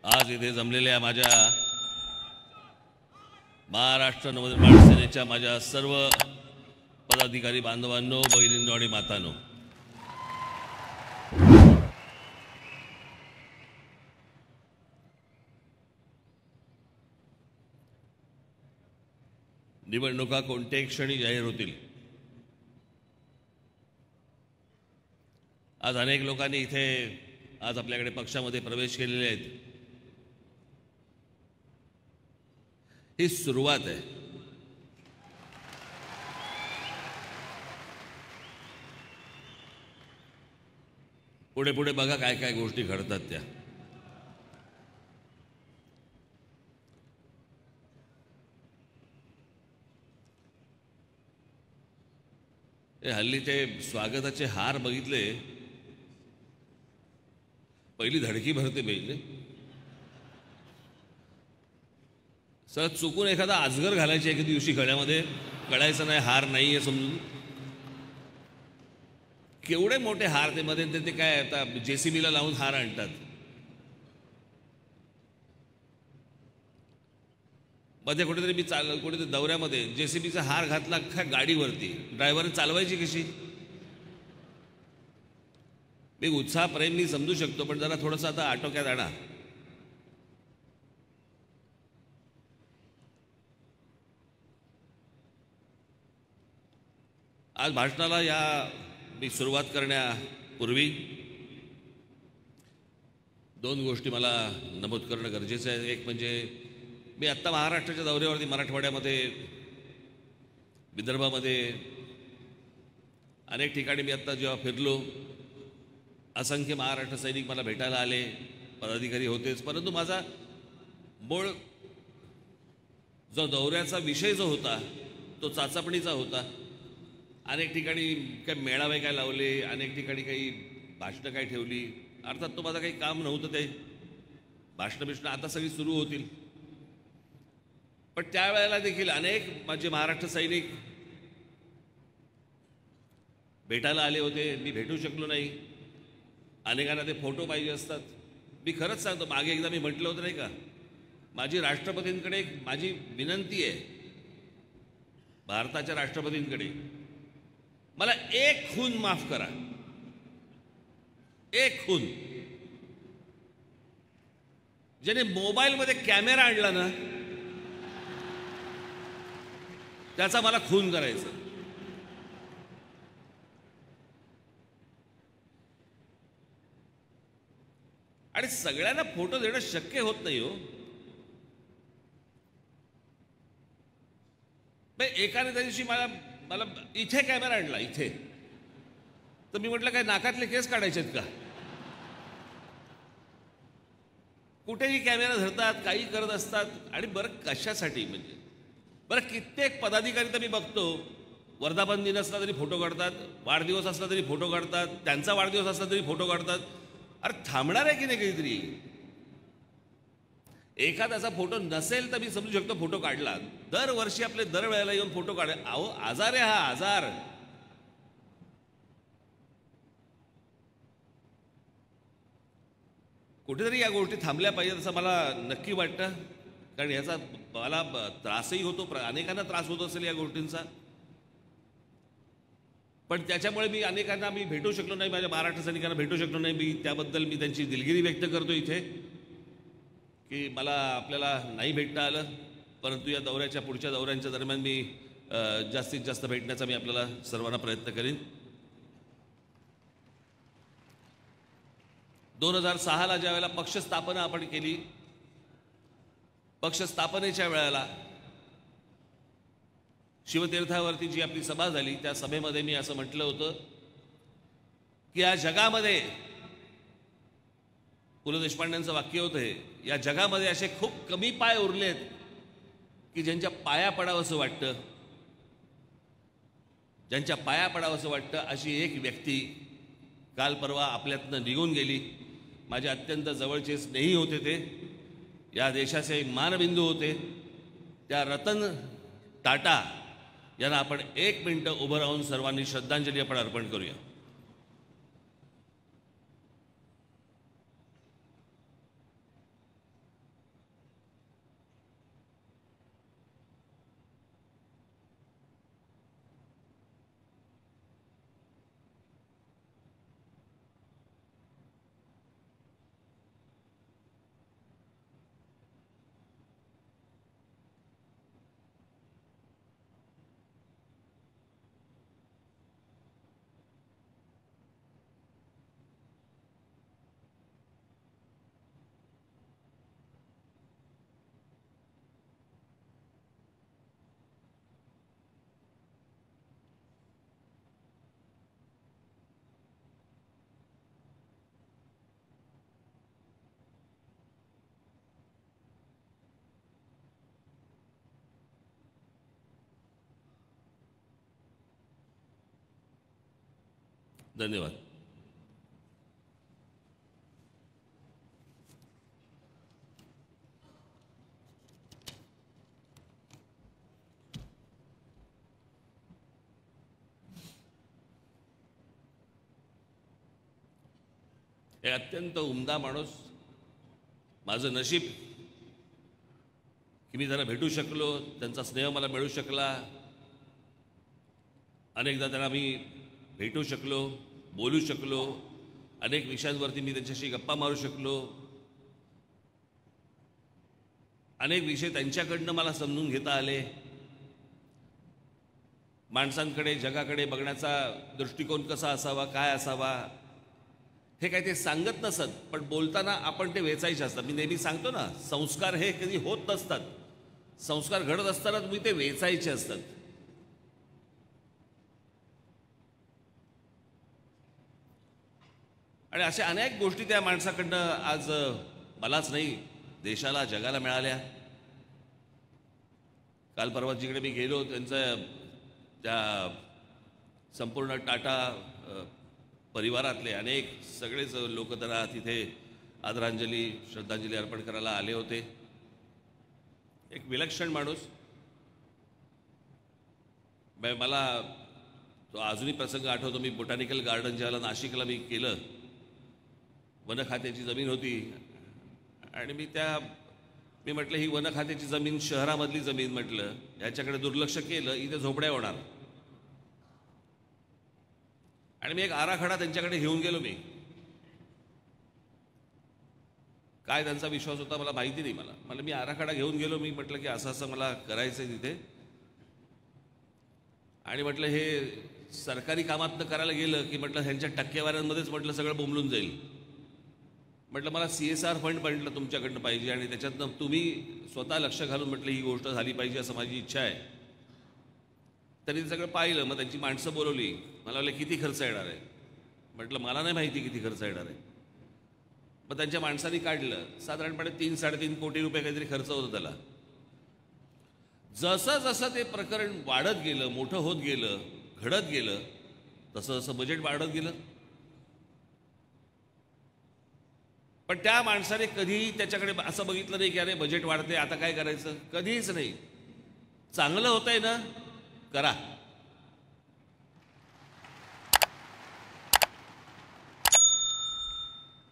आज इथे जमलेल्या माझ्या महाराष्ट्र नवनिर्माण सेनेच्या माझ्या सर्व पदाधिकारी बांधवांनो, बहिणींनो आणि मातांनो, निवडणुका कोणत्याही क्षणी जाहीर होतील. आज अनेक लोकांनी इथे आज आपल्याकडे पक्षामध्ये प्रवेश केलेले आहेत. ही सुरुवात आहे. पुढे पुढे बघा काय काय गोष्टी घडतात त्या. हल्ली ते स्वागताचे हार बघितले, पहिली धडकी भरते पाहिजे. सर चुकून एखादा अजगर घालायचे एखाद्या दिवशी गळ्यामध्ये, कळायचं नाही हार नाही आहे समजून. केवढे मोठे हार ते मध्ये ते काय आता JCBला लावून हार आणतात. मध्ये कुठेतरी मी कुठेतरी दौऱ्यामध्ये JCBचा हार घातला अख्ख्या गाडीवरती. ड्रायव्हरने चालवायची कशी? मी उत्साह प्रेम मी समजू शकतो, पण जरा थोडंसं आता आटोक्यात आणा. आज भाषणाला मी सुरुवात करण्यापूर्वी दोन गोष्टी मला नमूद करणं गरजेचं आहे. एक म्हणजे मी आत्ता महाराष्ट्राच्या दौऱ्यावरती मराठवाड्यामध्ये, विदर्भामध्ये अनेक ठिकाणी मी आत्ता जेव्हा फिरलो, असंख्य महाराष्ट्र सैनिक मला भेटायला आले, पदाधिकारी होतेच. परंतु माझा मूळ जो दौऱ्याचा विषय जो होता तो चाचपणीचा होता. अनेक ठिकाणी काय मेळावे काय लावले, अनेक ठिकाणी काही भाषणं काय ठेवली. अर्थात तो माझं काही काम नव्हतं ते. भाषणं आता सगळी सुरू होतील. पण त्यावेळेला देखील अनेक माझे महाराष्ट्र सैनिक भेटायला आले होते. मी भेटू शकलो नाही. अनेकांना ते फोटो पाहिजे असतात. मी खरंच सांगतो, मागे एकदा मी म्हटलं होतं नाही का, माझी राष्ट्रपतींकडे एक माझी विनंती आहे, भारताच्या राष्ट्रपतींकडे, मला एक खून माफ करा. एक खून. ज्याने मोबाईलमध्ये कॅमेरा आणला ना, त्याचा मला खून करायचा. आणि सगळ्यांना फोटो देणं शक्य होत नाही हो. एकाने त्या दिवशी मला इथे कॅमेरा आणला, इथे. तर मी म्हटलं काय नाकातले केस काढायचे आहेत का? कुठेही कॅमेरा धरतात, काही करत असतात. आणि बरं कशासाठी? म्हणजे बरं कित्येक पदाधिकारी तर मी बघतो, वर्धापन दिन असला तरी फोटो काढतात, वाढदिवस असला तरी फोटो काढतात, त्यांचा वाढदिवस असला तरी फोटो काढतात. अरे थांबणार आहे की नाही काहीतरी? एखाद्याचा फोटो नसेल तर मी समजू शकतो फोटो काढला. दरवर्षी आपले दरवेळेला येऊन फोटो काढ. अहो आजार आहे हा, आजार. कुठेतरी या गोष्टी थांबल्या पाहिजेत असं मला नक्की वाटतं. कारण याचा मला त्रासही होतो, अनेकांना त्रास होत असेल या गोष्टींचा. पण त्याच्यामुळे मी अनेकांना भेटू शकलो नाही, माझ्या महाराष्ट्र सैनिकांना भेटू शकलो नाही. त्याबद्दल मी त्यांची दिलगिरी व्यक्त करतो इथे, की मला आपल्याला नाही भेटता आलं. परंतु या दौऱ्याच्या पुढच्या दौऱ्यांच्या दरम्यान मी जास्तीत जास्त भेटण्याचा मी आपल्याला सर्वांना प्रयत्न करीन. 2006ला ज्या वेळेला पक्ष स्थापना आपण केली, पक्ष स्थापनेच्या वेळेला शिवतीर्थावरती जी आपली सभा झाली, त्या सभेमध्ये मी असं म्हटलं होतं की या जगामध्ये, पु ल देशपांड्यांचं वाक्य होतं हे, या जगामध्ये असे खूप कमी पाय उरलेत की ज्यांच्या पाया पडावंसं वाटतं, ज्यांच्या पाया पडावंसं वाटतं. अशी एक व्यक्ती काल परवा आपल्यातनं निघून गेली. माझे अत्यंत जवळचे स्नेही होते ते, या देशाचे मानबिंदू होते. त्या रतन टाटा यांना आपण एक मिनिटं उभं राहून सर्वांनी श्रद्धांजली आपण अर्पण करूया. धन्यवाद. एक अत्यंत उमदा माणूस, माझं नशीब की मी त्यांना भेटू शकलो, त्यांचा स्नेह मला मिळू शकला. अनेकदा त्यांना मी भेटू शकलो, बोलू शकलो, अनेक विषयांवरती मी त्यांच्याशी गप्पा मारू शकलो. अनेक विषय त्यांच्याकडनं मला समजून घेता आले. माणसांकडे, जगाकडे बघण्याचा दृष्टिकोन कसा असावा, काय असावा, हे काय ते सांगत नसत, पण बोलताना आपण ते वेचायचे असतात. मी नेहमी सांगतो ना, संस्कार हे कधी होत नसतात, संस्कार घडत असताना तुम्ही ते वेचायचे असतात. आणि अशा अनेक गोष्टी त्या माणसाकडनं आज मलाच नाही, देशाला, जगाला मिळाल्या. काल परवा जिकडे मी गेलो, त्यांचं त्या संपूर्ण टाटा परिवारातले अनेक सगळेच लोक त्यांना तिथे आदरांजली, श्रद्धांजली अर्पण करायला आले होते. एक विलक्षण माणूस. मला तो अजूनही प्रसंग आठवतो. मी बोटॅनिकल गार्डन ज्याला नाशिकला मी केलं, वन खात्याची जमीन होती आणि मी म्हटलं ही वन खात्याची जमीन शहरामधली जमीन, म्हटलं याच्याकडे दुर्लक्ष केलं इथे झोपड्या होणार. आणि मी एक आराखडा त्यांच्याकडे घेऊन गेलो. मी काय त्यांचा विश्वास होता मला माहिती नाही. मला मी आराखडा घेऊन गेलो. मी म्हटलं की असं असं मला करायचं आहे तिथे. आणि म्हटलं हे सरकारी कामातनं करायला गेलं की म्हटलं ह्यांच्या टक्केवाऱ्यांमध्येच म्हटलं सगळं बोंबलून जाईल. म्हटलं मला CSR फंड म्हटलं तुमच्याकडनं पाहिजे आणि त्याच्यातनं तुम्ही स्वतः लक्ष घालून म्हटलं ही गोष्ट झाली पाहिजे असं माझी इच्छा आहे. त्यांनी सगळं पाहिलं. मग त्यांची माणसं बोलवली. मला म्हणलं किती खर्च येणार आहे. म्हटलं मला नाही माहिती किती खर्च येणार आहे. मग त्यांच्या माणसांनी काढलं. साधारणपणे 3-3.5 कोटी रुपये काहीतरी खर्च होता त्याला. जसं जसं ते प्रकरण वाढत गेलं, मोठं होत गेलं, घडत गेलं, तसं जसं बजेट वाढत गेलं. पण त्या माणसाने कधीही त्याच्याकडे असं बघितलं नाही की अरे बजेट वाढते आता काय करायचं. कधीच नाही. चांगलं होतंय ना, करा.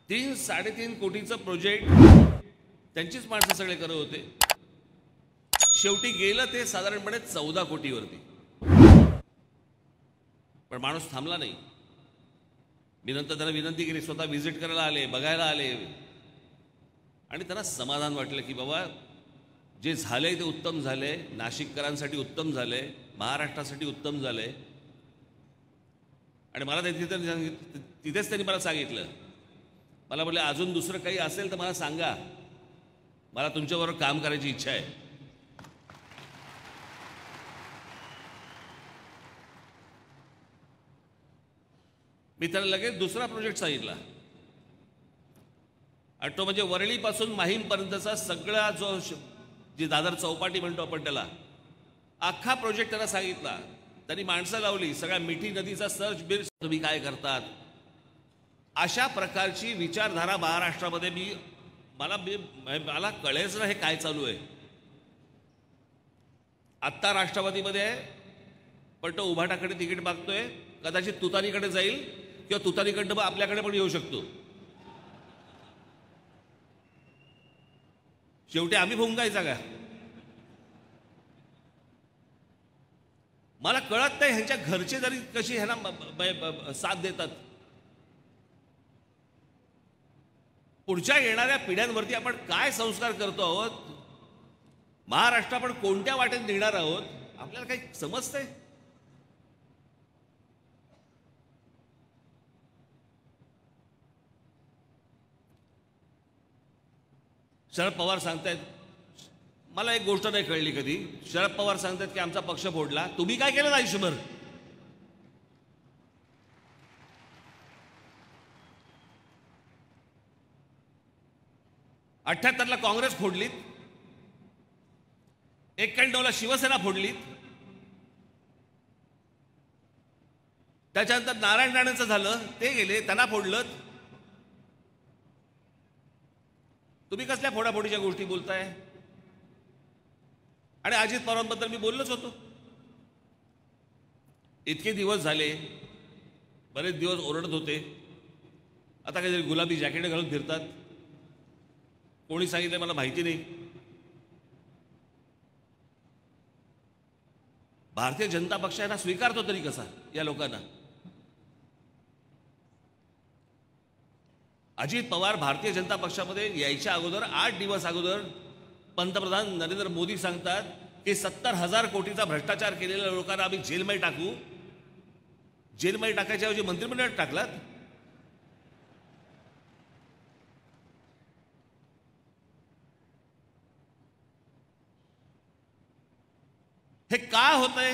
$3-3.5 कोटीचं प्रोजेक्ट त्यांचीच माणसं सगळे करत होते. शेवटी गेलं ते साधारणपणे 14 कोटीवरती. पण माणूस थांबला नाही. मी नंतर त्यांना विनंती केली, स्वतः व्हिजिट करायला आले, बघायला आले. आणि त्यांना समाधान वाटलं की बाबा जे झालंय ते उत्तम झालंय, नाशिककरांसाठी उत्तम झालंय, महाराष्ट्रासाठी उत्तम झालंय. आणि मला तिथेच त्यांनी मला सांगितलं, मला म्हटलं अजून दुसरं काही असेल तर मला सांगा, मला तुमच्याबरोबर काम करायची इच्छा आहे. मी त्याला लगेच दुसरा प्रोजेक्ट सांगितला. आणि तो म्हणजे वरळीपासून माहीमपर्यंतचा सगळा जो जी दादर चौपाटी म्हणतो आपण त्याला, अख्खा प्रोजेक्ट त्याला सांगितला. त्यांनी माणसं लावली. सगळ्या मिठी नदीचा सर्च बिर्च तुम्ही काय करतात, अशा प्रकारची विचारधारा महाराष्ट्रामध्ये मला कळेच ना हे काय चालू आहे. आत्ता राष्ट्रवादीमध्ये आहे, पण तो उभाटाकडे तिकीट मागतोय. कदाचित तुतारीकडे जाईल किंवा तुतारीकडनं आपल्याकडे पण येऊ शकतो. शेवटी आम्ही भुंगायचा का. मला कळत नाही ह्यांच्या घरचे जरी कशी ह्यांना साथ देतात. पुढच्या येणाऱ्या पिढ्यांवरती आपण काय संस्कार करतो आहोत, महाराष्ट्र आपण कोणत्या वाटेत नेणार आहोत, आपल्याला काही समजतंय. शरद पवार सांगतायत, मला एक गोष्ट नाही कळली कधी. शरद पवार सांगतात की आमचा पक्ष फोडला. तुम्ही काय केलं आयुष्यभर. '78ला काँग्रेस फोडलीत, 91ला शिवसेना फोडलीत, त्याच्यानंतर नारायण राणेंचं झालं, ते गेले, त्यांना फोडलं. तुम्ही कसल्या फोडाफोडीच्या गोष्टी बोलताय? आणि अजित पवारांबद्दल मी बोललोच होतो. इतके दिवस झाले, बरेच दिवस ओरडत होते, आता काहीतरी गुलाबी जॅकेट घालून फिरतात. कोणी सांगितलं मला माहिती नाही. भारतीय जनता पक्ष यांना स्वीकारतो तरी कसा या लोकांना? अजित पवार भारतीय जनता पक्षामध्ये यायच्या अगोदर 8 दिवस अगोदर पंतप्रधान नरेंद्र मोदी सांगतात की 70,000 कोटीचा भ्रष्टाचार केलेल्या लोकांना आम्ही जेलमध्ये टाकू. जेलमध्ये टाकायच्या ऐवजी मंत्रिमंडळात टाकलात. हे का होतंय?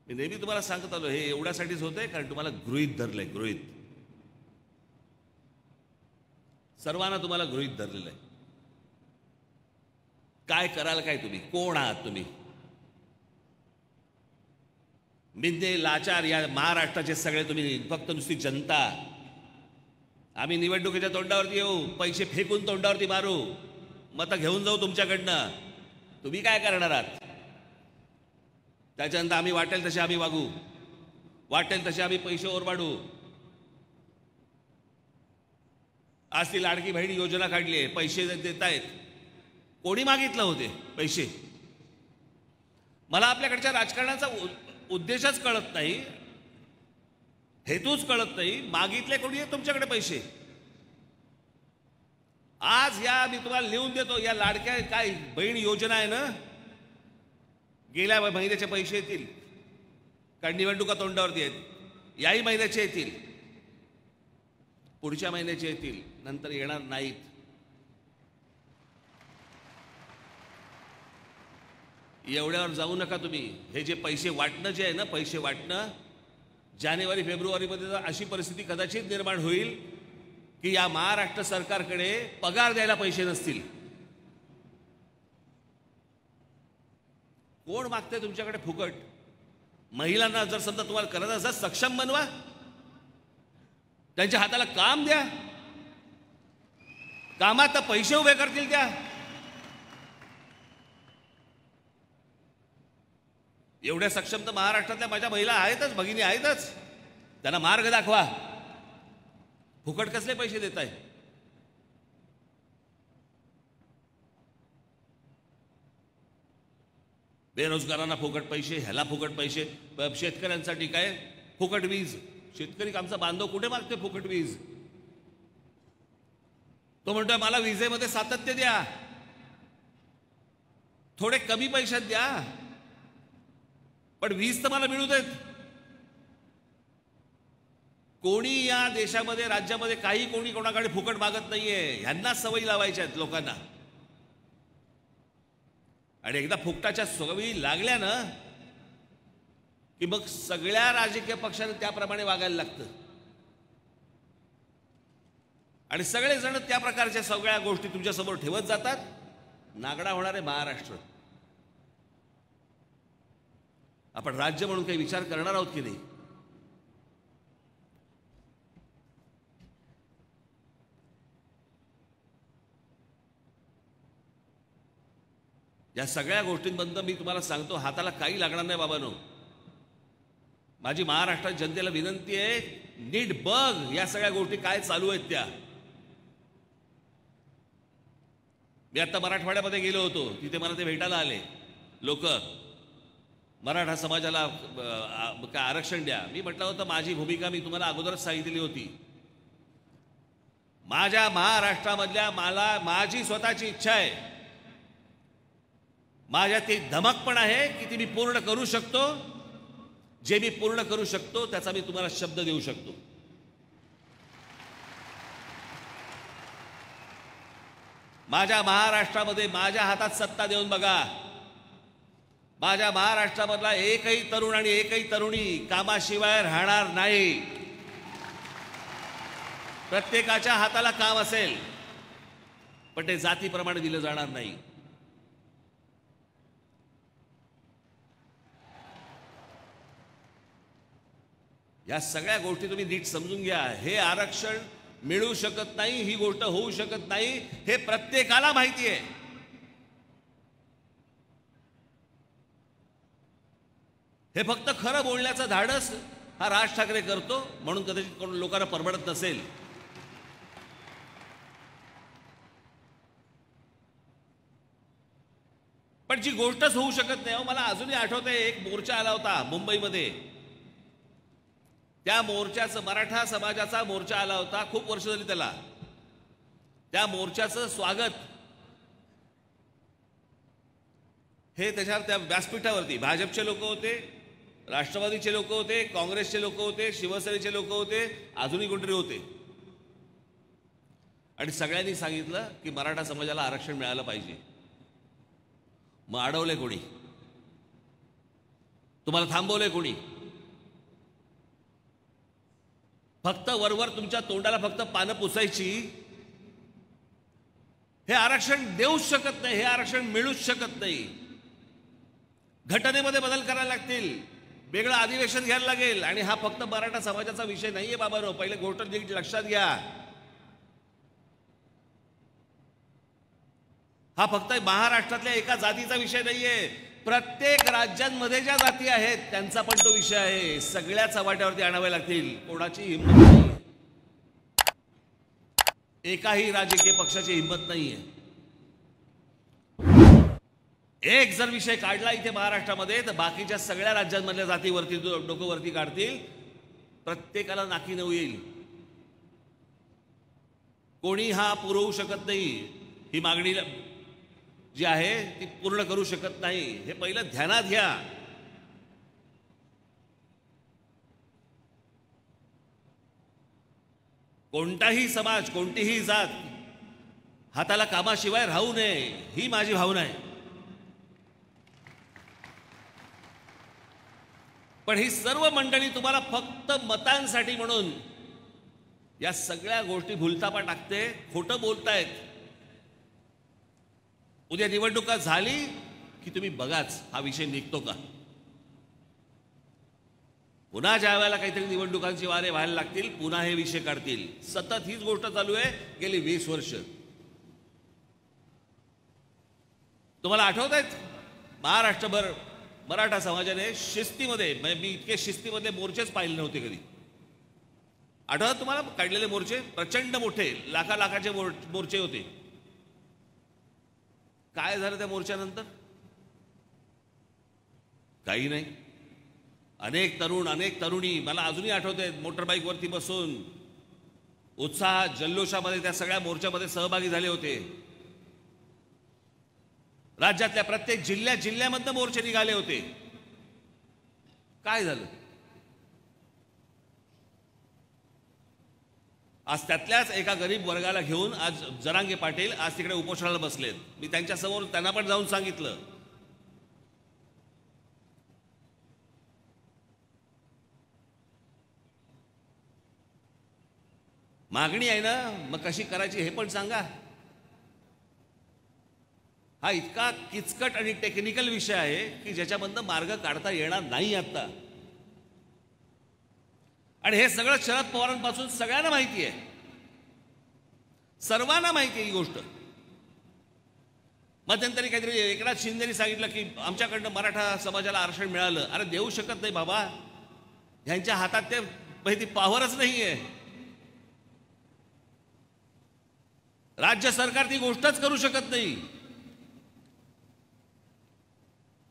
मी नेहमी तुम्हाला सांगत आलो, हे एवढ्यासाठीच होतंय कारण तुम्हाला गृहीत धरलंय. गृहीत, सर्वांना तुम्हाला गृहीत धरलेलं आहे. काय कराल काय तुम्ही? कोण आहात तुम्ही? मिंदे लाचार या महाराष्ट्राचे सगळे तुम्ही फक्त नुसती जनता. आम्ही निवडणुकीच्या तोंडावरती येऊ, पैसे फेकून तोंडावरती मारू, मतं घेऊन जाऊ तुमच्याकडनं. तुम्ही काय करणार आहात? त्याच्यानंतर आम्ही वाटेल तसे आम्ही वागू, वाटेल तसे आम्ही पैसे ओरबाडू. आज ती लाडकी बहीण योजना काढली आहे, पैसे देत आहेत. कोणी मागितलं होते पैसे? मला आपल्याकडच्या राजकारणाचा उद्देशच कळत नाही, हेतूच कळत नाही. मागितले कोणी आहे तुमच्याकडे पैसे? आज या मी तुम्हाला लिहून देतो, या लाडक्या काय बहीण योजना आहे ना, गेल्या महिन्याचे पैसे येतील, कारण निवडणुका तोंडावरती आहेत. याही महिन्याचे येतील, पुढच्या महिन्याचे येतील, नंतर येणार नाहीत. एवढ्यावर जाऊ नका तुम्ही. हे जे पैसे वाटणं जे आहे ना, पैसे वाटणं, जानेवारी फेब्रुवारीमध्ये तर अशी परिस्थिती कदाचित निर्माण होईल की या महाराष्ट्र सरकारकडे पगार द्यायला पैसे नसतील. कोण मागतंय तुमच्याकडे फुकट? महिलांना जर समजा तुम्हाला करायचं असं, सक्षम बनवा, त्यांच्या हाताला काम द्या, कामात पैसे उभे करतील त्या. एवढ्या सक्षम तर महाराष्ट्रातल्या माझ्या महिला आहेतच, भगिनी आहेतच. त्यांना मार्ग दाखवा. फुकट कसले पैसे देताय? बेरोजगारांना फुकट पैसे, ह्याला फुकट पैसे, शेतकऱ्यांसाठी काय फुकट वीज. शेतकरी आमचा बांधव कुठे मागते फुकट वीज? तो म्हणतोय मला विजेमध्ये सातत्य द्या, थोडे कमी पैशात द्या, पण वीज तर मला मिळू देत. कोणी या देशामध्ये राज्यामध्ये काही कोणी कोणाकडे फुकट मागत नाहीये. ह्यांना सवयी लावायच्या आहेत लोकांना. आणि एकदा फुकटाच्या सवयी लागल्या ना की मग सगळ्या राजकीय पक्षांना त्याप्रमाणे वागायला लागतं. आणि सगळेजण त्या प्रकारच्या सगळ्या गोष्टी तुमच्यासमोर ठेवत जातात. नागडा होणार आहे महाराष्ट्र. आपण राज्य म्हणून काही विचार करणार आहोत की नाही? या सगळ्या गोष्टींबद्दल मी तुम्हाला सांगतो, हाताला काही लागणार नाही बाबांनो. माझी महाराष्ट्र जनतेला विनंती आहे, नीट बघ या सगळ्या गोष्टी काय चालू आहेत त्या. मी आता मराठवाड्यामध्ये गेलो होतो, तिथे मला ते भेटायला आले लोक. मराठा समाजाला आरक्षण द्या. मी म्हटलं होतं माझी भूमिका मी तुम्हाला अगोदरच सांगितलेली होती. माझ्या महाराष्ट्रामधल्या माझी स्वतःची इच्छा आहे, माझ्यात ती धमक पण आहे की ती मी पूर्ण करू शकतो. जे मी पूर्ण करू शकतो त्याचा मी तुम्हाला शब्द देऊ शकतो. माझ्या महाराष्ट्रामध्ये माझ्या हातात सत्ता देऊन बघा. माझ्या महाराष्ट्रामधला एकही तरुण आणि एकही तरुणी कामाशिवाय राहणार नाही. प्रत्येकाच्या हाताला काम असेल, पण ते जातीप्रमाणे दिलं जाणार नाही. ह्या सगळ्या गोष्टी तुम्ही नीट समजून घ्या. हे आरक्षण मिळू शकत नाही, ही गोष्ट होऊ शकत नाही, हे प्रत्येकाला माहिती आहे. हे फक्त खरं बोलण्याचं धाडस हा राज ठाकरे करतो म्हणून कदाचित कोण लोकांना परवडत नसेल. पण जी गोष्टच होऊ शकत नाही. मला अजूनही आठवतंय, एक मोर्चा आला होता मुंबईमध्ये. त्या मोर्चाचं, मराठा समाजाचा मोर्चा आला होता, खूप वर्ष झाली त्याला. त्या मोर्चाचं स्वागत हे त्याच्यावर, त्या व्यासपीठावरती भाजपचे लोक होते, राष्ट्रवादीचे लोक होते, काँग्रेसचे लोक होते, शिवसेनेचे लोक होते, अजूनही कोणतरी होते. आणि सगळ्यांनी सांगितलं की मराठा समाजाला आरक्षण मिळालं पाहिजे. मग अडवले कोणी? तुम्हाला थांबवले कोणी? फक्त वरवर तुमच्या तोंडाला फक्त पानं पुसायची. हे आरक्षण देऊच शकत नाही, हे आरक्षण मिळूच शकत नाही. घटनेमध्ये बदल करायला लागतील, वेगळं अधिवेशन घ्यायला लागेल. आणि हा फक्त मराठा समाजाचा विषय नाहीये बाबांनो, पहिले गोष्ट नीट लक्षात घ्या. हा फक्त महाराष्ट्रातल्या एका जातीचा विषय नाहीये. प्रत्येक राज्यांमध्ये ज्या जाती आहेत त्यांचा पण तो विषय आहे. सगळ्या चव्हाट्यावरती आणावे लागतील. कोणाची हिंमत नाही, एकाही राजकीय पक्षाची हिंमत नाहीये. एक जर विषय काढला इथे महाराष्ट्रामध्ये तर बाकीच्या सगळ्या राज्यांमधल्या जातीवरती डोकं वरती काढतील. प्रत्येकाला नाकी नऊ येईल. कोणी हा पुरवू शकत नाही, ही मागणी जी आहे ती पूर्ण करू शकत नाही. हे पहिलं ध्यानात घ्या. कोणताही समाज, कोणतीही जात हाताला कामाशिवाय राहू नये, ही माझी भावना आहे. पण ही सर्व मंडळी तुम्हाला फक्त मतांसाठी म्हणून या सगळ्या गोष्टी भुलतापा टाकते, खोटं बोलतायत. उद्या निवडणुका झाली की तुम्ही बघाच हा विषय निघतो का. पुन्हा ज्या वेळेला काहीतरी निवडणुकांची वारे व्हायला लागतील, पुन्हा हे विषय काढतील. सतत हीच गोष्ट चालू आहे गेली 20 वर्ष. तुम्हाला आठवत आहेत महाराष्ट्रभर मराठा समाजाने शिस्तीमध्ये, मी इतके शिस्तीमध्ये मोर्चेच पाहिले नव्हते कधी. आठवत तुम्हाला काढलेले मोर्चे? प्रचंड मोठे, लाखाचे मोर्चे होते. काय झालं त्या मोर्चानंतर? काही नाही. अनेक तरुण, अनेक तरुणी, मला अजूनही आठवत आहेत, मोटरबाईकवरती बसून उत्साह जल्लोषामध्ये त्या सगळ्या मोर्चामध्ये सहभागी झाले होते. राज्यातल्या प्रत्येक जिल्ह्यामधनं मोर्चे निघाले होते. काय झालं? आज त्यातल्याच एका गरीब वर्गाला घेऊन आज जरांगे पाटील आज तिकडे उपोषणाला बसलेत. मी त्यांच्यासमोर त्यांना पण जाऊन सांगितलं, मागणी आहे ना, मग कशी करायची हे पण सांगा. हा इतका किचकट आणि टेक्निकल विषय आहे की ज्याच्यामधनं मार्ग काढता येणार नाही आता. आणि हे सगळं शरद पवारांपासून सगळ्यांना माहिती आहे, सर्वांना माहिती आहे ही गोष्ट. मध्यंतरी काहीतरी एकनाथ शिंदेनी सांगितलं की आमच्याकडनं मराठा समाजाला आरक्षण मिळालं. अरे देऊ शकत नाही बाबा, ह्यांच्या हातात ते माहिती पॉवरच नाहीये. राज्य सरकार ती गोष्टच करू शकत नाही.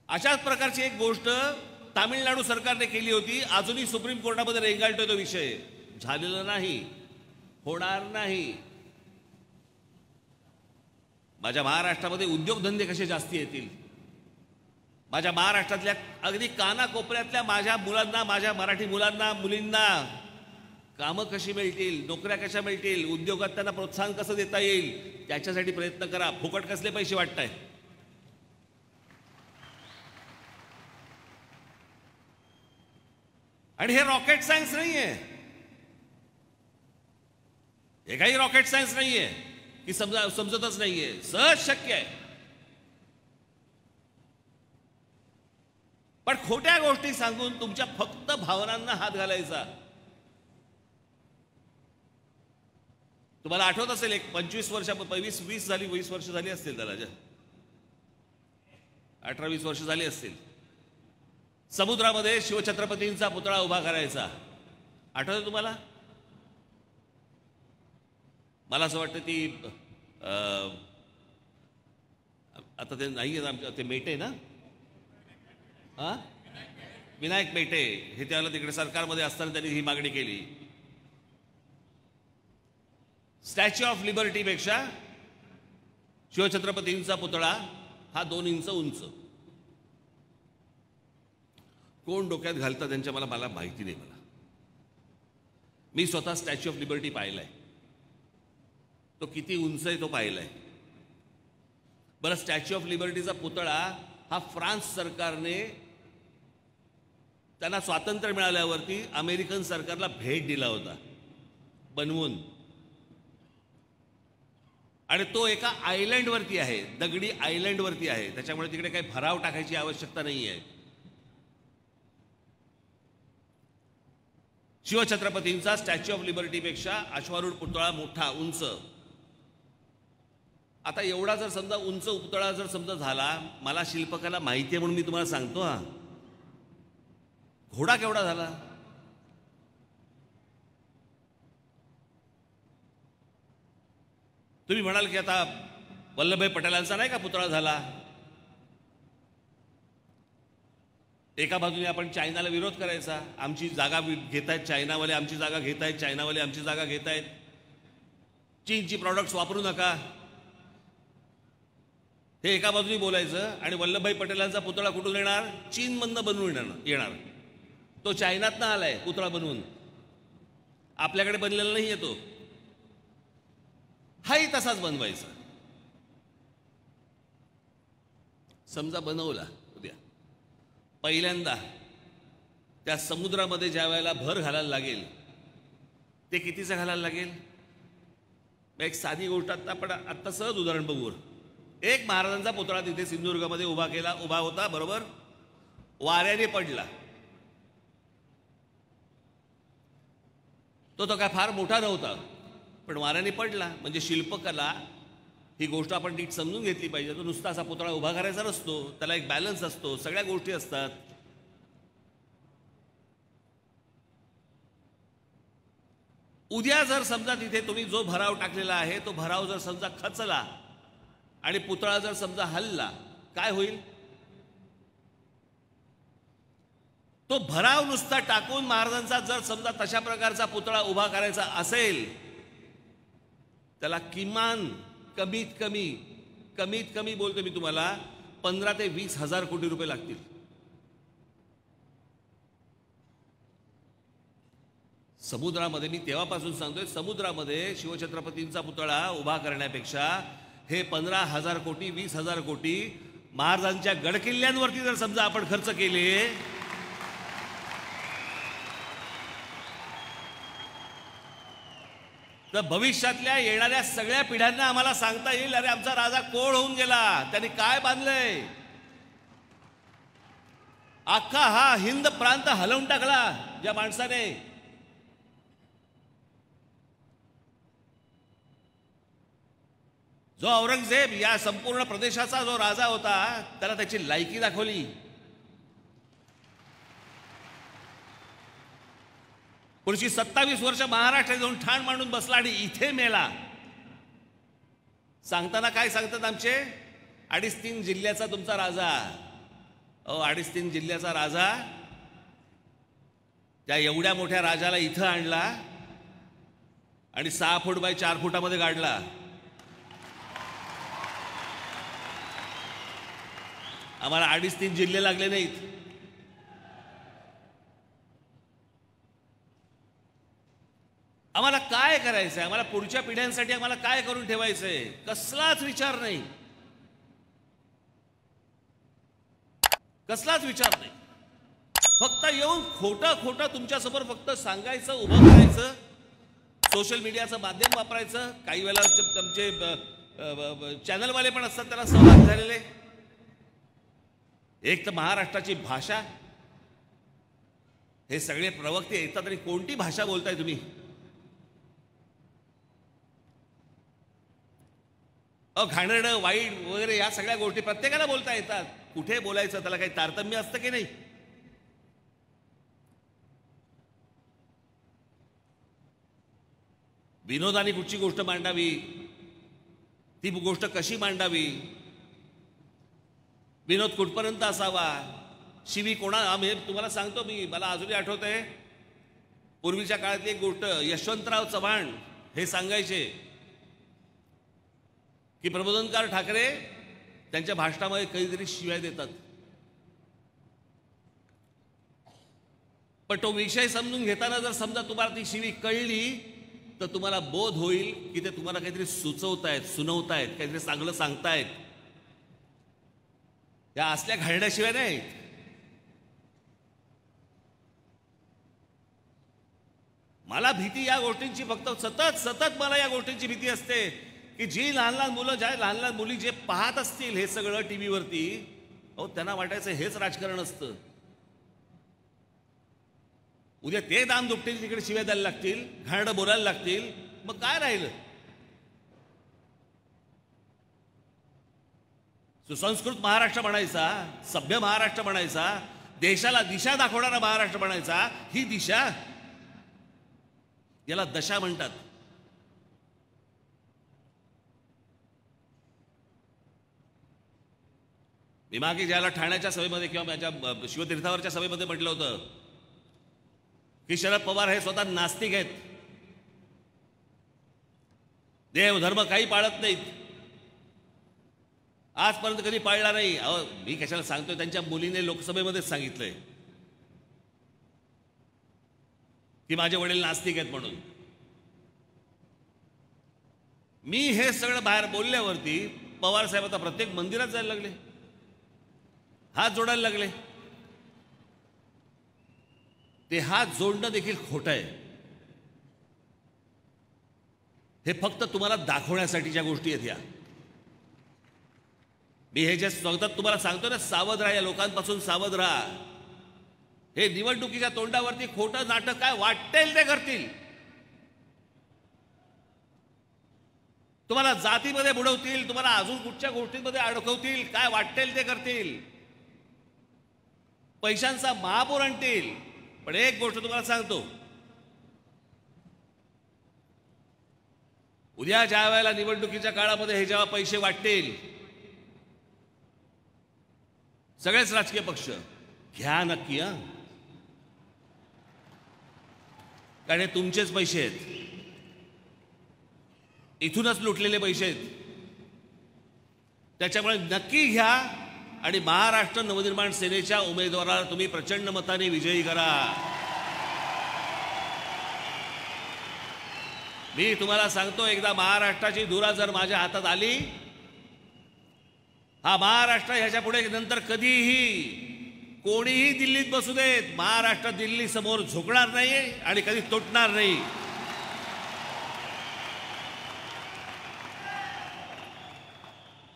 अशाच प्रकारची एक गोष्ट तामिळनाडू सरकारने केली होती. अजूनही सुप्रीम कोर्टामध्ये रेंगाळतोय तो विषय. झालेला नाही, होणार नाही. माझ्या महाराष्ट्रामध्ये उद्योगधंदे कसे जास्ती येतील, माझ्या महाराष्ट्रातल्या अगदी कानाकोपऱ्यातल्या माझ्या मुलांना, माझ्या मराठी मुलांना, मुलींना कामं कशी मिळतील, नोकऱ्या कशा मिळतील, उद्योगात त्यांना प्रोत्साहन कसं देता येईल, त्याच्यासाठी प्रयत्न करा. फुकट कसले पैसे वाटताय? आणि हे रॉकेट सायन्स नाहीये, हे काही रॉकेट सायन्स नाहीये की समजतच नाहीये. सहज शक्य आहे. पण खोट्या गोष्टी सांगून तुमच्या फक्त भावनांना हात घालायचा तुम्हाला आठवत असेल, एक 20 वर्ष झाली असतील त्याला, 18-20 वर्ष झाली असतील. समुद्रामध्ये शिवछत्रपतींचा पुतळा उभा करायचा, आठवतं तुम्हाला? मला असं वाटतं ती आता ते नाही आहे, ते मेटे ना, विनायक मेटे हे त्याला तिकडे सरकारमध्ये असताना त्यांनी ही मागणी केली. स्टॅच्यू ऑफ लिबर्टीपेक्षा शिवछत्रपतींचा पुतळा हा 2 इंच उंच. कोण डोक्यात घालतं त्यांच्या मला माहिती नाही. मी स्वतः स्टॅच्यू ऑफ लिबर्टी पाहिलाय, तो किती उंच आहे तो पाहिलाय. बरं, स्टॅच्यू ऑफ लिबर्टीचा पुतळा हा फ्रान्स सरकारने त्यांना स्वातंत्र्य मिळाल्यावरती अमेरिकन सरकारला भेट दिला होता बनवून, आणि तो एका आयलँडवरती आहे, दगडी आयलँडवरती आहे. त्याच्यामुळे तिकडे काही भराव टाकायची आवश्यकता नाही आहे. शिवछत्रपतींचा स्टॅच्यू ऑफ लिबर्टीपेक्षा अश्वारूढ पुतळा मोठा उंच. आता एवढा जर समजा उंच पुतळा जर समजा झाला, मला शिल्पकला माहिती आहे म्हणून मी तुम्हाला सांगतो. घोडा केवढा झाला? तुम्ही म्हणाल की आता वल्लभभाई पटेलांचा नाही का पुतळा झाला. एका बाजूने आपण चायनाला विरोध करायचा, आमची जागा घेतायत चायनावाले, आमची जागा घेतायत चायनावाले, आमची जागा घेतायत, चीनची प्रॉडक्ट्स वापरू नका, हे एका बाजूने बोलायचं. आणि वल्लभभाई पटेलांचा पुतळा कुठून येणार? चीनमधनं बनवून येणार. तो चायनातनं आलाय पुतळा बनवून, आपल्याकडे बनलेला नाही येतो. हाही तसाच बनवायचा. समजा बनवला उद्या, पहिल्यांदा त्या समुद्रामध्ये ज्या वेळेला भर घालायला लागेल, ते कितीचं घालायला लागेल? एक साधी गोष्ट आपण आत्ता सहज उदाहरण बघू. एक महाराजांचा पुतळा तिथे सिंधुदुर्गामध्ये उभा होता, बरोबर, वाऱ्याने पडला. तो काय फार मोठा नव्हता, पण वाऱ्याने पडला. म्हणजे शिल्पकला ही गोष्ट आपण नीट समजून घेतली पाहिजे. तो नुसता असा पुतळा उभा करायचा नसतो, त्याला एक बॅलन्स असतो, सगळ्या गोष्टी असतात. उद्या जर समजा तिथे तुम्ही जो भराव टाकलेला आहे तो भराव जर समजा खचला आणि पुतळा जर समजा हलला, काय होईल? तो भराव नुसता टाकून महाराजांचा जर समजा तशा प्रकारचा पुतळा उभा करायचा असेल, त्याला किमान कमीत कमी बोलतो मी तुम्हाला 15 ते 20 हजार कोटी रुपये लागतील. समुद्रामध्ये, मी तेव्हापासून सांगतोय, समुद्रामध्ये शिवछत्रपतींचा पुतळा उभा करण्यापेक्षा हे 15,000 कोटी 20,000 कोटी महाराजांच्या गडकिल्ल्यांवरती जर समजा आपण खर्च केले, तर भविष्यातल्या येणाऱ्या सगळ्या पिढ्यांना आम्हाला सांगता येईल, अरे आमचा राजा कोण होऊन गेला, त्यांनी काय बांधलंय, अख्खा हा हिंद प्रांत हलवून टाकला ज्या माणसाने. जो औरंगजेब या संपूर्ण प्रदेशाचा जो राजा होता, त्याला त्याची लायकी दाखवली. पुढची 27 वर्ष महाराष्ट्रात जाऊन ठाण मांडून बसला आणि इथे मेला. सांगताना काय सांगतात आमचे, 2.5-3 जिल्ह्याचा तुमचा राजा. 2.5-3 जिल्ह्याचा राजा, त्या एवढ्या मोठ्या राजाला इथं आणला आणि 6 फूट बाय 4 फुटामध्ये गाडला. आम्हाला 2.5-3 जिल्हे लागले नाहीत. आम्हाला काय करायचंय, आम्हाला पुढच्या पिढ्यांसाठी आम्हाला काय करून ठेवायचंय, कसलाच विचार नाही, कसलाच विचार नाही. फक्त येऊन खोटं तुमच्यासमोर फक्त सांगायचं, उभं करायचं, सोशल मीडियाचं माध्यम वापरायचं. काही वेळेला तुमचे चॅनलवाले पण असतात त्याला सहभागी झालेले. एक तर महाराष्ट्राची भाषा, हे सगळे प्रवक्ते येतात आणि कोणती भाषा बोलताय तुम्ही? घाणेरडं वाईट वगैरे या सगळ्या गोष्टी प्रत्येकाला बोलता येतात. कुठे बोलायचं, त्याला काही तारतम्य असतं की नाही? विनोदाने कुठची गोष्ट मांडावी, ती गोष्ट कशी मांडावी, विनोद कुठपर्यंत असावा, शिवी आम्ही तुम्हाला सांगतो. मला अजूनही आठवत आहे पूर्वीच्या काळातली एक गोष्ट. यशवंतराव चव्हाण हे सांगायचे की प्रबोधनकार ठाकरे त्यांच्या भाषणामध्ये कधीतरी शिव्या देतात, पण तो विषय समजून घेताना जर समजा तुम्हाला ती शिवी कळली तर तुम्हाला बोध होईल की ते तुम्हाला काहीतरी सुचवतायत, सुनवतायत, काहीतरी चांगलं सांगतायत. या असल्या घालण्याशिवाय नाहीत. मला भीती या गोष्टींची फक्त सतत मला या गोष्टींची भीती असते की जी लहान लहान मुलं, ज्या लहान लहान मुली जे पाहत असतील हे सगळं टीव्हीवरती, त्यांना वाटायचं हेच राजकारण असतं. उद्या ते दाम दुपटीने तिकडे शिव्या द्यायला लागतील, घाणेरडं बोलायला लागतील, मग काय राहिलं? सुसंस्कृत महाराष्ट्र बनायचा, सभ्य महाराष्ट्र बनायचा, देशाला दिशा दाखवणारा महाराष्ट्र बनायचा. ही दिशा, याला दशा म्हणतात. मी मागे ज्याला ठाण्याच्या सभेमध्ये किंवा माझ्या शिवतीर्थावरच्या सभेमध्ये म्हटलं होतं की शरद पवार हे स्वतः नास्तिक आहेत, देव धर्म काही पाळत नाहीत, आजपर्यंत कधी पाळला नाही. मी कशाला सांगतोय, त्यांच्या मुलीने लोकसभेमध्येच सांगितलंय की माझे वडील नास्तिक आहेत म्हणून. मी हे सगळं बाहेर बोलल्यावरती पवार साहेब आता प्रत्येक मंदिरात जायला लागले, हात जोडायला लागले. ते हात जोडणं देखील खोटं आहे. हे फक्त तुम्हाला दाखवण्यासाठीच्या गोष्टी आहेत. या मी हे जे सतत तुम्हाला सांगतो ना, सावध राहा, या लोकांपासून सावध राहा. हे निवडणुकीच्या तोंडावरती खोटं नाटक काय वाटेल ते करतील. तुम्हाला जातीमध्ये बुडवतील, तुम्हाला अजून कुठच्या गोष्टींमध्ये अडकवतील, काय वाटेल ते करतील, पैशांचा महापूर आणतील. पण एक गोष्ट तुम्हाला सांगतो, उद्या ज्या वेळेला निवडणुकीच्या काळामध्ये हे जेव्हा पैसे वाटतील, सगळेच राजकीय पक्ष घ्या नक्की, कारण हे तुमचेच पैसे आहेत, इथूनच लुटलेले पैसे आहेत. त्याच्यामुळे नक्की घ्या आणि महाराष्ट्र नवनिर्माण सेनेच्या उमेदवाराला तुम्ही प्रचंड मताने विजयी करा. मी तुम्हाला सांगतो, एकदा महाराष्ट्राची धुरा जर माझ्या हातात आली, हा महाराष्ट्र ह्याच्या पुढे नंतर कधीही कोणीही दिल्लीत बसू देत, महाराष्ट्र दिल्ली समोर झुकणार नाही आणि कधी तुटणार नाही.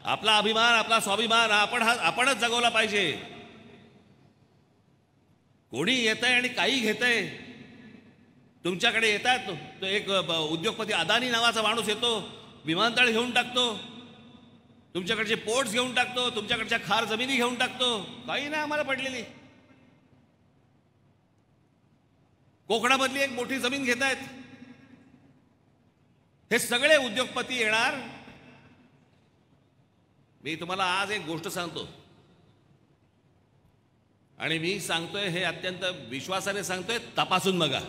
आपला अभिमान, आपला स्वाभिमान आपणच जगवला पाहिजे. कोणी येतंय आणि काही घेतंय. तुमच्याकडे येतात, तो एक उद्योगपती अदानी नावाचा माणूस येतो, विमानतळ घेऊन टाकतो, तुमच्याकडचे पोर्ट्स घेऊन टाकतो, तुमच्याकडच्या खार जमिनी घेऊन टाकतो. काही नाही आम्हाला पडलेली. कोकणामधली एक मोठी जमीन घेत आहेत. हे सगळे उद्योगपती येणार. मी तुम्हाला आज एक गोष्ट सांगतो आणि मी सांगतोय हे अत्यंत विश्वासाने सांगतोय, तपासून बघा.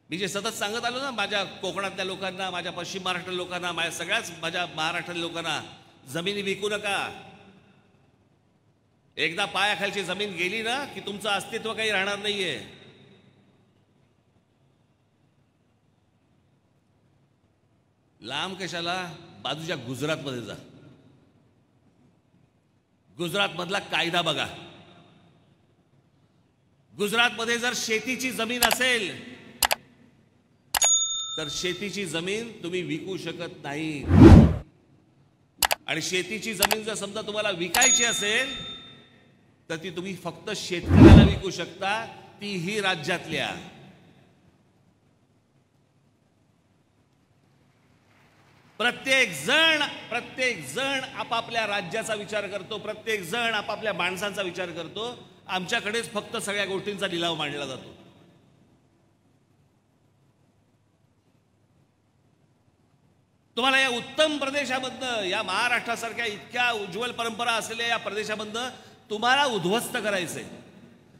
मी जे सतत सांगत आलो ना माझ्या कोकणातल्या लोकांना, माझ्या पश्चिम महाराष्ट्र लोकांना, माझ्या महाराष्ट्रातल्या लोकांना, जमिनी विकू नका. एकदा पायाखालची जमीन गेली ना की तुमचं अस्तित्व काही राहणार नाहीये. लांब कशाला, बाजूच्या गुजरातमध्ये जा. गुजरातमधला कायदा बघा. गुजरातमध्ये जर शेतीची जमीन असेल तर शेतीची जमीन तुम्ही विकू शकत नाही. आणि शेतीची जमीन जर समजा तुम्हाला विकायची असेल तर ती तुम्ही फक्त शेतकऱ्याला विकू शकता, तीही राज्यातल्या. प्रत्येक जण आपापल्या राज्याचा विचार करतो, प्रत्येक जण आपापल्या माणसांचा विचार करतो. आमच्याकडेच फक्त सगळ्या गोष्टींचा लिलाव मांडला जातो. तुम्हाला या उत्तम प्रदेशामधनं, या महाराष्ट्रासारख्या इतक्या उज्ज्वल परंपरा असलेल्या या प्रदेशामधनं तुम्हाला उद्ध्वस्त करायचंय.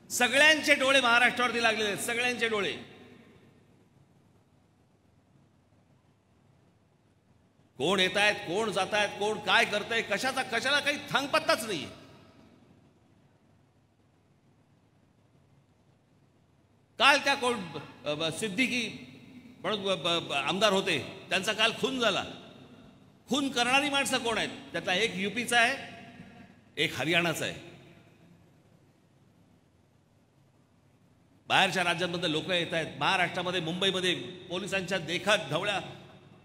सगळ्यांचे डोळे महाराष्ट्रावरती लागलेले आहेत, सगळ्यांचे डोळे. कोण येत आहेत, कोण जात आहेत, कोण काय करतंय, कशाला काही थांगपत्ताच नाही. काल त्या कोण सिद्दीकी म्हणून आमदार होते, त्यांचा काल खून झाला. खून करणारी माणसं कोण आहेत? त्यातला एक यूपीचा आहे, एक हरियाणाचा आहे. बाहेरच्या राज्यांमध्ये लोक येत आहेत. महाराष्ट्रामध्ये, मुंबईमध्ये पोलिसांच्या देखात ढवळ्या,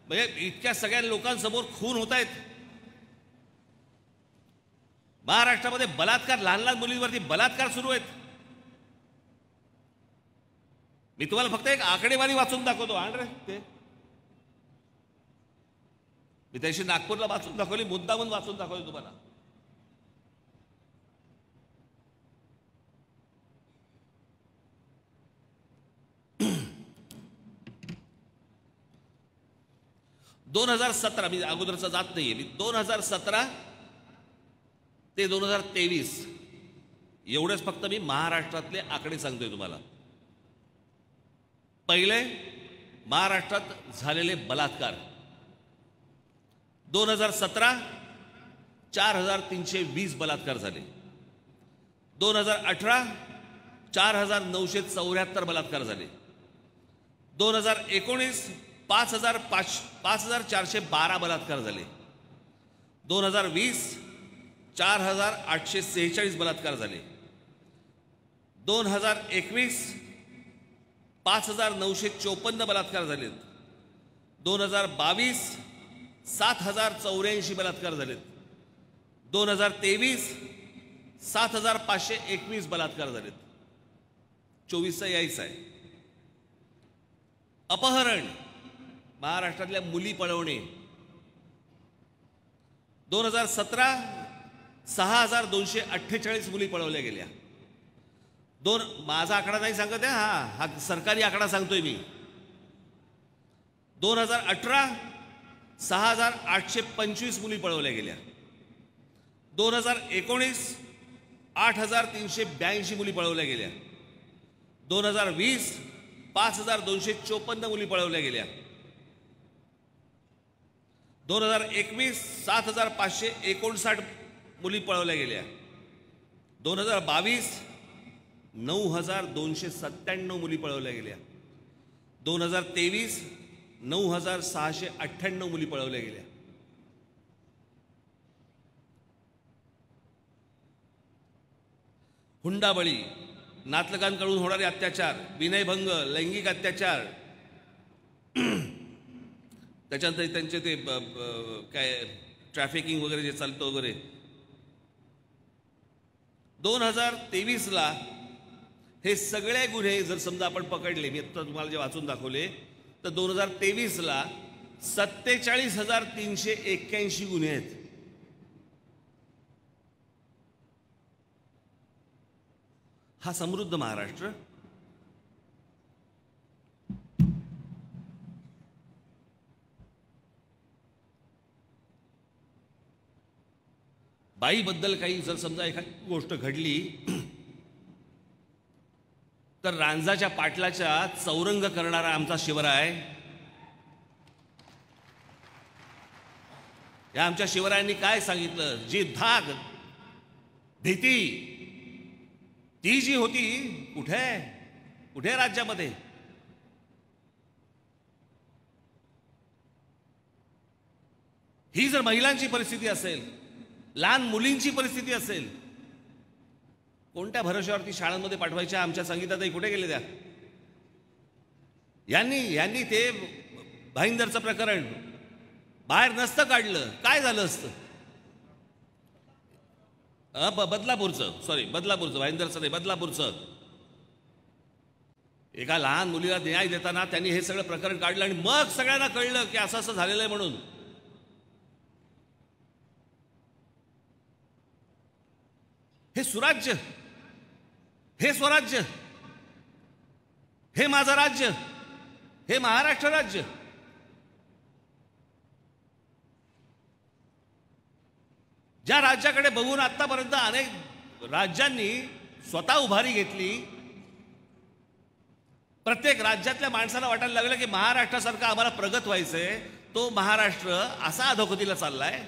म्हणजे इतक्या सगळ्या लोकांसमोर खून होत आहेत. महाराष्ट्रामध्ये बलात्कार, लहान लहान मुलींवरती बलात्कार सुरू आहेत. मी तुम्हाला फक्त एक आकडेवारी वाचून दाखवतो. रे ते मी त्याशी नागपूरला वाचून दाखवली, मुद्दामून वाचून दाखवली तुम्हाला. (2017) मी अगोदरचा जात नाहीये. मी 2017 ते 2023 एवढेच फक्त मी महाराष्ट्रातले आकडे सांगतोय तुम्हाला. पहिले, महाराष्ट्रात झालेले बलात्कार 2017 4320 बलात्कार झाले. 2018 4974 बलात्कार झाले. 2019 5412 बलात्कार झाले. 2020 4846 बलात्कार झाले. 2021 5954 बलात्कार झालेत. 2022 7084 बलात्कार झालेत. 2023 7521 बलात्कार झालेत. 24चा यायचा आहे. अपहरण, महाराष्ट्रातल्या मुली पळवणे 2017 6248 मुली पळवल्या गेल्या. माझा आकडा नाही सांगत आहे, हा सरकारी आकडा सांगतोय मी. 2018 6825 मुली पळवल्या गेल्या. 2019 8382 मुली पळवल्या गेल्या. 2020 5254 मुली पळवल्या गेल्या. 2021 7559 मुली पळवल्या गेल्या. 2022 9297 मुली पळवल्या गेल्या. 2023 9698 मुली पळवल्या गेल्या. हुंडाबळी, नातलगांकडून होणारे अत्याचार, विनयभंग, लैंगिक अत्याचार, त्याच्यानंतर त्यांचे ते काय ट्रॅफिकिंग वगैरे जे चालतं वगैरे. 2023ला हे सगळे गुन्हे जर समजा आपण पकडले, मी आता तुम्हाला जे वाचून दाखवले, तर 2023ला 47,381 गुन्हे आहेत. हा समृद्ध महाराष्ट्र. बाईबद्दल काही जर समजा एखादी गोष्ट घडली तर रांजाच्या पाटलाच्या चौरंग करणारा आमचा शिवराय, या आमच्या शिवरायांनी काय सांगितलं? जी धाक, भीती, ती जी होती कुठे राज्यामध्ये? ही जर महिलांची परिस्थिती असेल, लहान मुलींची परिस्थिती असेल, कोणत्या भरोश्यावरती शाळांमध्ये पाठवायच्या? आमच्या संगीताताई कुठे गेले त्या? यांनी ते भाईंदरचं प्रकरण बाहेर नसतं काढलं, काय झालं असतं? बदलापूरचं, भाईंदरचं नाही, बदलापूरचं. एका लहान मुलीला न्याय देताना त्यांनी हे सगळं प्रकरण काढलं आणि मग सगळ्यांना कळलं की असं झालेलं आहे म्हणून. हे सुराज्य, हे स्वराज्य, हे माझं राज्य, हे महाराष्ट्र राज्य. ज्या राज्याकडे बघून आतापर्यंत अनेक राज्यांनी स्वतः उभारी घेतली, प्रत्येक राज्यातल्या माणसाला वाटायला लागलं की महाराष्ट्रासारखं आम्हाला प्रगत व्हायचंय, तो महाराष्ट्र असा अधोगतीला चाललाय.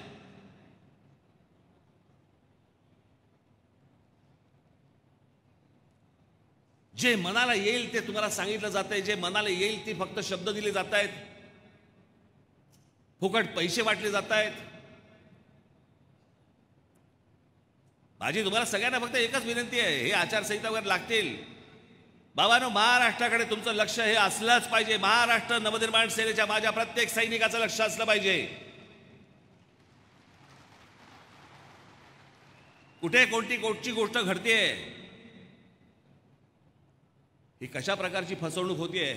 जे मनाला येईल ते तुम्हाला सांगितलं जातंय, जे मनाला येईल ते फक्त शब्द दिले जात आहेत, फुकट पैसे वाटले जात आहेत. माझी तुम्हाला सगळ्यांना फक्त एकच विनंती आहे, हे आचारसंहिता वगैरे लागतील, बाबांनो महाराष्ट्राकडे तुमचं लक्ष हे असलंच पाहिजे. महाराष्ट्र नवनिर्माण सेनेच्या माझ्या प्रत्येक सैनिकाचं लक्ष असलं पाहिजे. कुठे कोणती गोष्ट घडतेय, ही कशा प्रकारची फसवणूक होतीये,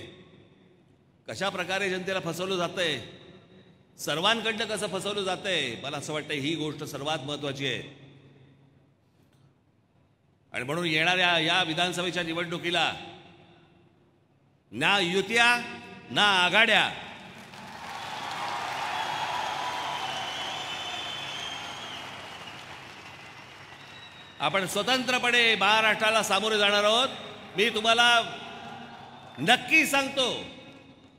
कशा प्रकारे जनतेला फसवलं जातंय, सर्वांकडनं कसं फसवलं जातंय, मला असं वाटतं ही गोष्ट सर्वात महत्वाची आहे. आणि म्हणून येणाऱ्या या विधानसभेच्या निवडणुकीला ना युत्या ना आघाड्या, आपण स्वतंत्रपणे महाराष्ट्राला सामोरे जाणार आहोत. मी तुम्हाला नक्की सांगतो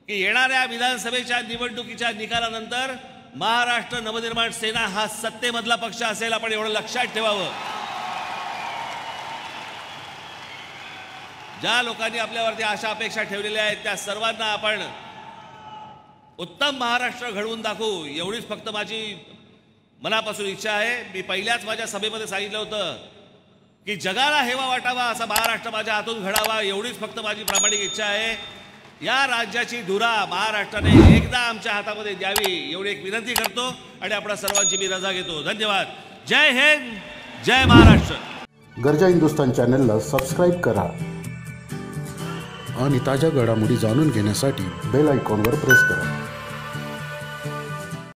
की येणाऱ्या विधानसभेच्या निवडणुकीच्या निकालानंतर महाराष्ट्र नवनिर्माण सेना हा सत्तेमधला पक्ष असेल. आपण एवढं लक्षात ठेवावं. ज्या लोकांनी आपल्यावरती आशा अपेक्षा ठेवलेल्या आहेत त्या सर्वांना आपण उत्तम महाराष्ट्र घडवून दाखवू, एवढीच फक्त माझी मनापासून इच्छा आहे. मी पहिल्याच माझ्या सभेमध्ये सांगितलं होतं की जगाला हेवा वाटावा असा महाराष्ट्र माझ्या हातून घडावा, एवढीच फक्त माझी प्रामाणिक इच्छा आहे. या राज्याची धुरा महाराष्ट्राने एकदा आमच्या हातामध्ये द्यावी एवढी एक विनंती करतो आणि आपल्या सर्वांची मी रजा घेतो. धन्यवाद. जय हिंद, जय महाराष्ट्र. गर्जा हिंदुस्तान चॅनलला सबस्क्राईब करा आणि ताज्या घडामोडी जाणून घेण्यासाठी बेल आयकॉनवर प्रेस करा.